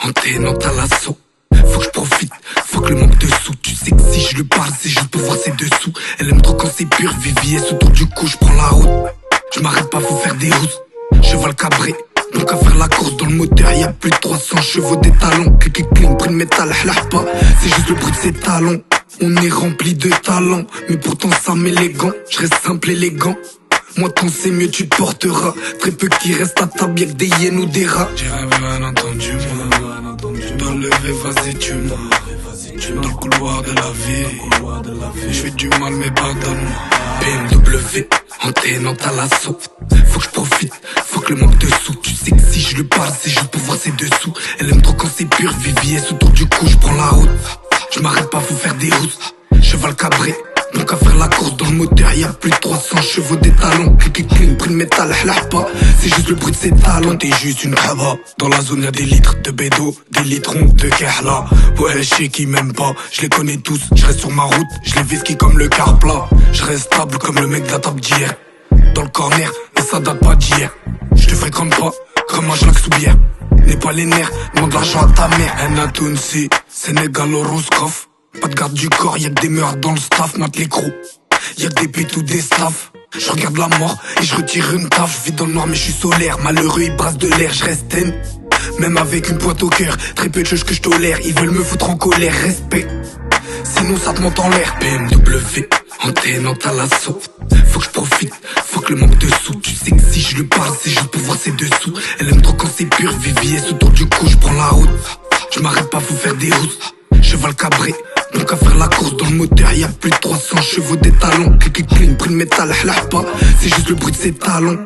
Antennante à l'assaut. Faut que je profite, faut que le manque de sous. Tu sais que si je lui parle, c'est juste pour voir ses dessous. Elle aime trop quand c'est pur, Vivier autour du cou, je prends la route. Je m'arrête pas, faut faire des rousses. Cheval cabré, donc à faire la course dans le moteur, y'a plus de 300 chevaux des talons. Clic clean, prix de métal, pas. C'est juste le bruit de ses talons. On est rempli de talent, mais pourtant ça m'élégant. Je reste simple, élégant. Moi tant c'est mieux tu te porteras. Très peu qui restent à table, y'a que des hyènes ou des rats. J'ai rien entendu moi. Dans le lever, vas-y tu m'as. Dans le couloir de la vie. Je fais du mal mais pardonne-moi. BMW, antennante à l'assaut. Faut que je profite, faut que le manque de sous. Tu sais que si je lui parle c'est juste pour voir ses dessous. Elle aime trop quand c'est pur, Vivier autour du cou, je prends la route. Je m'arrête pas, faut faire des rousses. Cheval cabré, donc à faire la course dans le moteur, y'a plus de 300 chevaux des talons. Clic clean, prix de métal, pas. C'est juste le bruit de ses talons. T'es juste une kaba. Dans la zone y'a des litres de bédo, des litrons de kehla. Ouais, je sais qui m'aime pas, je les connais tous. Je reste sur ma route, je les vesquis comme le car plat. Je reste stable comme le mec de la table d'hier. Dans le corner, mais ça date pas d'hier. Je te fréquente pas, comme un Jacques Soubière. N'aie pas les nerfs, demande l'argent à ta mère. Anatounsi, Sénégal au Roscoff. Pas de garde du corps, y'a que des meurs dans le staff, mate l'écrou. Y'a que des pètes ou des staffs. Je regarde la mort et je retire une taf. Je vis dans le noir mais je suis solaire. Malheureux ils brassent de l'air, je reste zen. Même avec une pointe au cœur, très peu de choses que je tolère. Ils veulent me foutre en colère, respect. Sinon ça te monte en l'air. BMW, antennante à l'assaut. Faut que je profite, faut que le manque de sous. Tu sais que si je lui parle c'est juste pour voir ses dessous. Elle aime trop quand c'est pur, Vivier autour du cou, je prends la route. Je m'arrête pas, faut faire des rousses. Cheval cabré, donc à faire la course dans le moteur, y'a plus de 300 chevaux des talons. Clic clean, prix de métal, pas. C'est juste le bruit de ses talons.